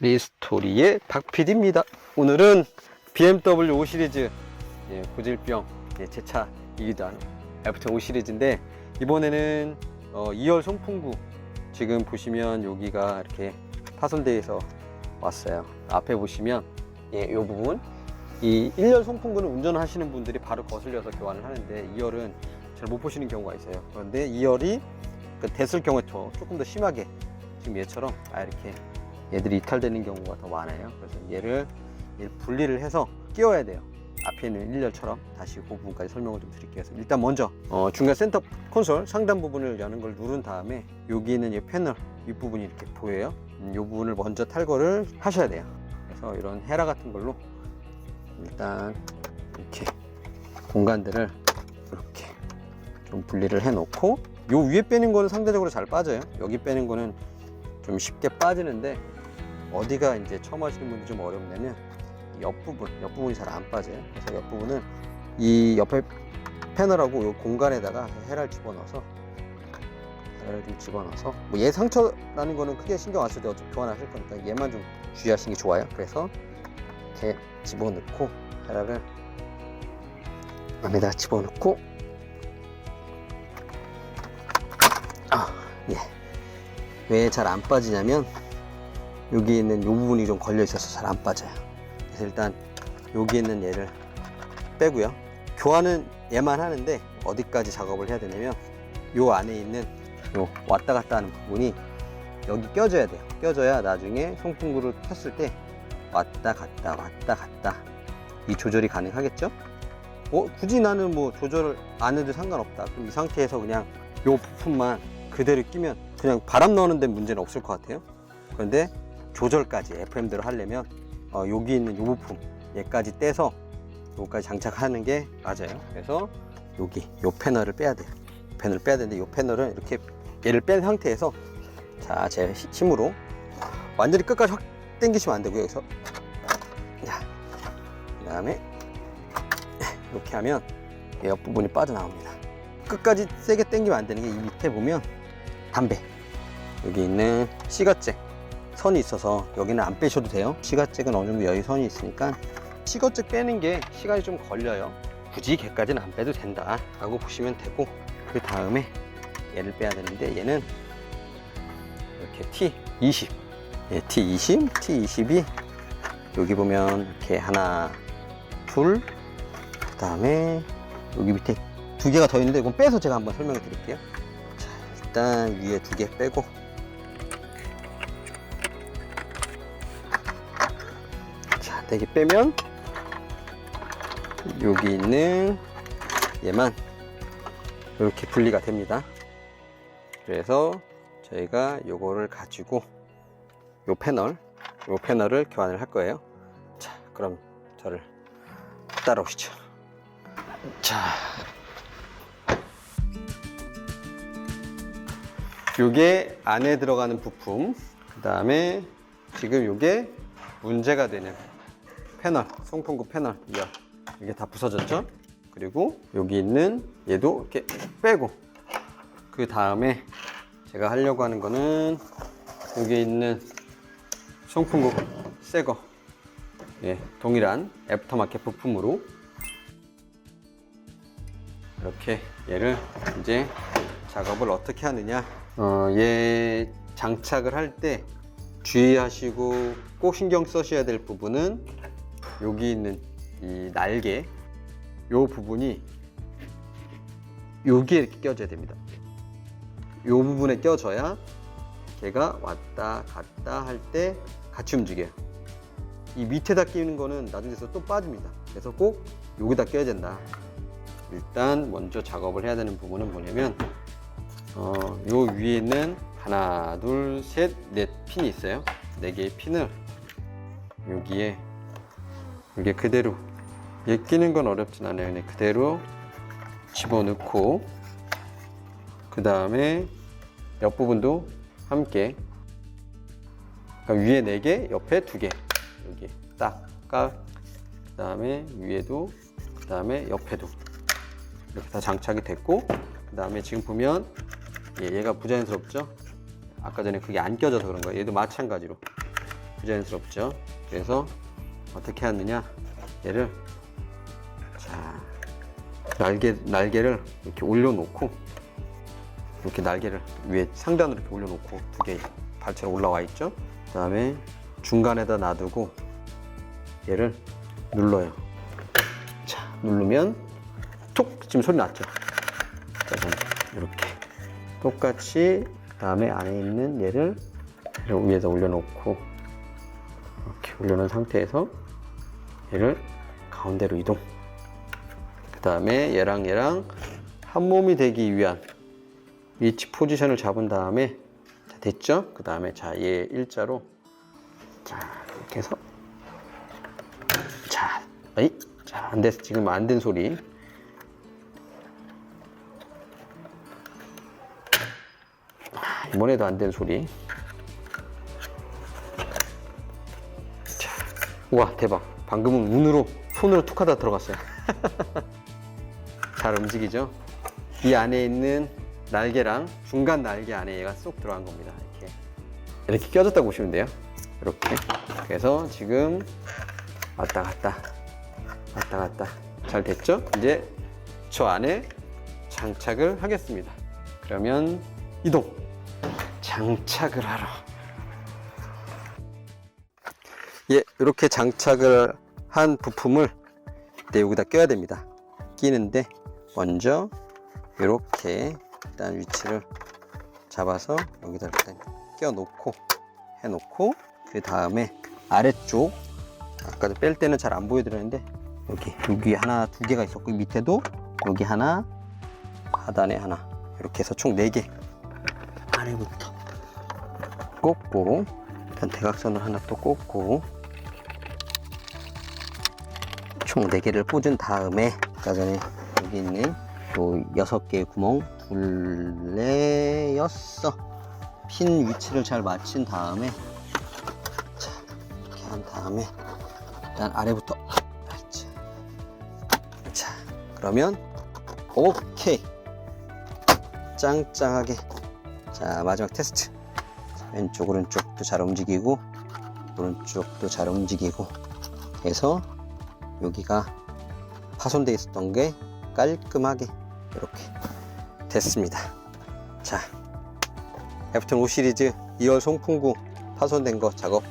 리스토리의 박PD입니다. 오늘은 BMW 5 시리즈 고질병 제 차이기도 한 애프터 5 시리즈인데, 이번에는 2열 송풍구, 지금 보시면 여기가 이렇게 파손되어서 왔어요. 앞에 보시면 이 부분, 이 1열 송풍구는 운전하시는 분들이 바로 거슬려서 교환을 하는데 2열은 잘 못 보시는 경우가 있어요. 그런데 2열이 됐을 경우에 조금 더 심하게, 지금 얘처럼 이렇게 얘들이 이탈되는 경우가 더 많아요. 그래서 얘를 분리를 해서 끼워야 돼요. 앞에 있는 1열처럼. 다시 그 부분까지 설명을 좀 드릴게요. 그래서 일단 먼저 중간 센터 콘솔 상단 부분을 여는 걸 누른 다음에 여기 있는 이 패널 윗부분이 이렇게 보여요. 이 부분을 먼저 탈거를 하셔야 돼요. 그래서 이런 헤라 같은 걸로 일단 이렇게 공간들을 이렇게 좀 분리를 해 놓고, 요 위에 빼는 거는 상대적으로 잘 빠져요. 여기 빼는 거는 좀 쉽게 빠지는데, 어디가 이제 처음 하시는 분이 좀 어렵냐면 옆부분이 잘 안 빠져요. 그래서 옆부분은 이 옆에 패널하고 요 공간에다가 헤라를 집어넣어서 뭐 얘 상처나는 거는 크게 신경 안 써도 어차피 교환하실 거니까 얘만 좀 주의하시는 게 좋아요. 그래서 이렇게 집어넣고, 헤라를 안에다 집어넣고, 왜 잘 안 빠지냐면 여기 있는 이 부분이 좀 걸려 있어서 잘 안 빠져요. 그래서 일단 여기 있는 얘를 빼고요. 교환은 얘만 하는데 어디까지 작업을 해야 되냐면 요 안에 있는 요 왔다 갔다 하는 부분이 여기 껴줘야 돼요. 껴줘야 나중에 송풍구를 켰을 때 왔다 갔다 이 조절이 가능하겠죠? 굳이 나는 뭐 조절을 안 해도 상관없다, 그럼 이 상태에서 그냥 요 부품만 그대로 끼면 그냥 바람 넣는 데 문제는 없을 것 같아요. 그런데 조절까지 FM대로 하려면 여기 있는 요 부품 얘까지 떼서 요까지 장착하는 게 맞아요. 그래서 여기 요 패널을 빼야 돼요. 패널을 빼야 되는데 요 패널은 이렇게 얘를 뺀 상태에서, 자, 제 힘으로 완전히 끝까지 확 당기시면 안 되고요. 여기서 그 다음에 이렇게 하면 이 옆부분이 빠져나옵니다. 끝까지 세게 당기면 안 되는 게, 이 밑에 보면 담배, 여기 있는 시거잭 선이 있어서 여기는 안 빼셔도 돼요. 시거잭은 어느 정도 여유선이 있으니까 시거잭 빼는 게 시간이 좀 걸려요. 굳이 걔까지는 안 빼도 된다 라고 보시면 되고, 그 다음에 얘를 빼야 되는데, 얘는 이렇게 T20, T20이 여기 보면 이렇게 하나, 둘, 그 다음에 여기 밑에 두 개가 더 있는데 이건 빼서 제가 한번 설명을 드릴게요. 자, 일단 위에 두 개 빼고, 자, 4개 빼면 여기 있는 얘만 이렇게 분리가 됩니다. 그래서 저희가 요거를 가지고 요 패널을 교환을 할 거예요. 자, 그럼 저를 따라오시죠. 자, 요게 안에 들어가는 부품, 그 다음에 지금 요게 문제가 되는 패널, 송풍구 패널, 이게 다 부서졌죠? 그리고 여기 있는 얘도 이렇게 빼고, 그 다음에 제가 하려고 하는 거는 여기 있는 송풍구 새거, 동일한 애프터마켓 부품으로 이렇게 얘를 이제 작업을 어떻게 하느냐, 얘 장착을 할 때 주의하시고 꼭 신경 쓰셔야 될 부분은 여기 있는 이 날개, 요 부분이 여기에 이렇게 껴줘야 됩니다. 요 부분에 껴줘야 걔가 왔다 갔다 할 때 같이 움직여요. 이 밑에다 끼는 거는 나중에서 또 빠집니다. 그래서 꼭 여기다 껴야 된다. 일단 먼저 작업을 해야 되는 부분은 뭐냐면, 요 위에 있는 하나, 둘, 셋, 넷 핀이 있어요. 4개의 핀을 여기에 이게 그대로, 얘 끼는 건 어렵진 않아요. 그냥 그대로 집어넣고, 그 다음에 옆부분도 함께, 그러니까 위에 4개, 옆에 2개, 여기 딱 까, 그 다음에 위에도, 그 다음에 옆에도 이렇게 다 장착이 됐고, 그 다음에 지금 보면 얘가 부자연스럽죠? 아까 전에 그게 안 껴져서 그런 거예요. 얘도 마찬가지로 부자연스럽죠. 그래서 어떻게 하느냐, 얘를 자 날개를 이렇게 올려놓고, 이렇게 날개를 위에 상단으로 이렇게 올려놓고 두 개 발처럼 올라와 있죠. 그 다음에 중간에다 놔두고 얘를 눌러요. 자, 누르면 톡! 지금 소리 났죠. 짜잔, 이렇게 똑같이 그 다음에 안에 있는 얘를 위에다 올려놓고, 이렇게 올려놓은 상태에서 얘를 가운데로 이동. 그 다음에 얘랑 한 몸이 되기 위한 위치 포지션을 잡은 다음에, 자, 됐죠? 그 다음에 자, 얘 일자로 자, 이렇게 해서 자, 안 됐어. 지금 안 된 소리. 이번에도 안 된 소리. 자, 우와, 대박. 방금은 운으로, 손으로 툭 하다 들어갔어요. 잘 움직이죠? 이 안에 있는 날개랑 중간 날개 안에 얘가 쏙 들어간 겁니다. 이렇게 껴졌다고 보시면 돼요. 이렇게. 그래서 지금 왔다 갔다 잘 됐죠? 이제 저 안에 장착을 하겠습니다. 그러면 이동. 장착을 하러. 예, 이렇게 장착을 한 부품을 여기다 껴야 됩니다. 끼는데 먼저 이렇게 일단 위치를 잡아서 여기다 일단 껴놓고 해놓고, 그 다음에 아래쪽, 아까도 뺄 때는 잘 안 보여드렸는데 여기 하나, 두 개가 있었고, 밑에도 여기 하나, 하단에 하나, 이렇게 해서 총 4개 아래부터 꽂고, 일단 대각선을 하나 또 꽂고, 총 4개를 꽂은 다음에 아까 전에 여기 있는 요 6개의 구멍, 둘, 넷, 6, 핀 위치를 잘 맞춘 다음에, 자, 이렇게 한 다음에 일단 아래부터, 자, 그러면 오케이, 짱짱하게. 자, 마지막 테스트. 왼쪽 오른쪽도 잘 움직이고 오른쪽도 잘 움직이고 해서 여기가 파손되어 있었던 게 깔끔하게 이렇게 됐습니다. 자, 애프터 5 시리즈 2열 송풍구 파손된 거 작업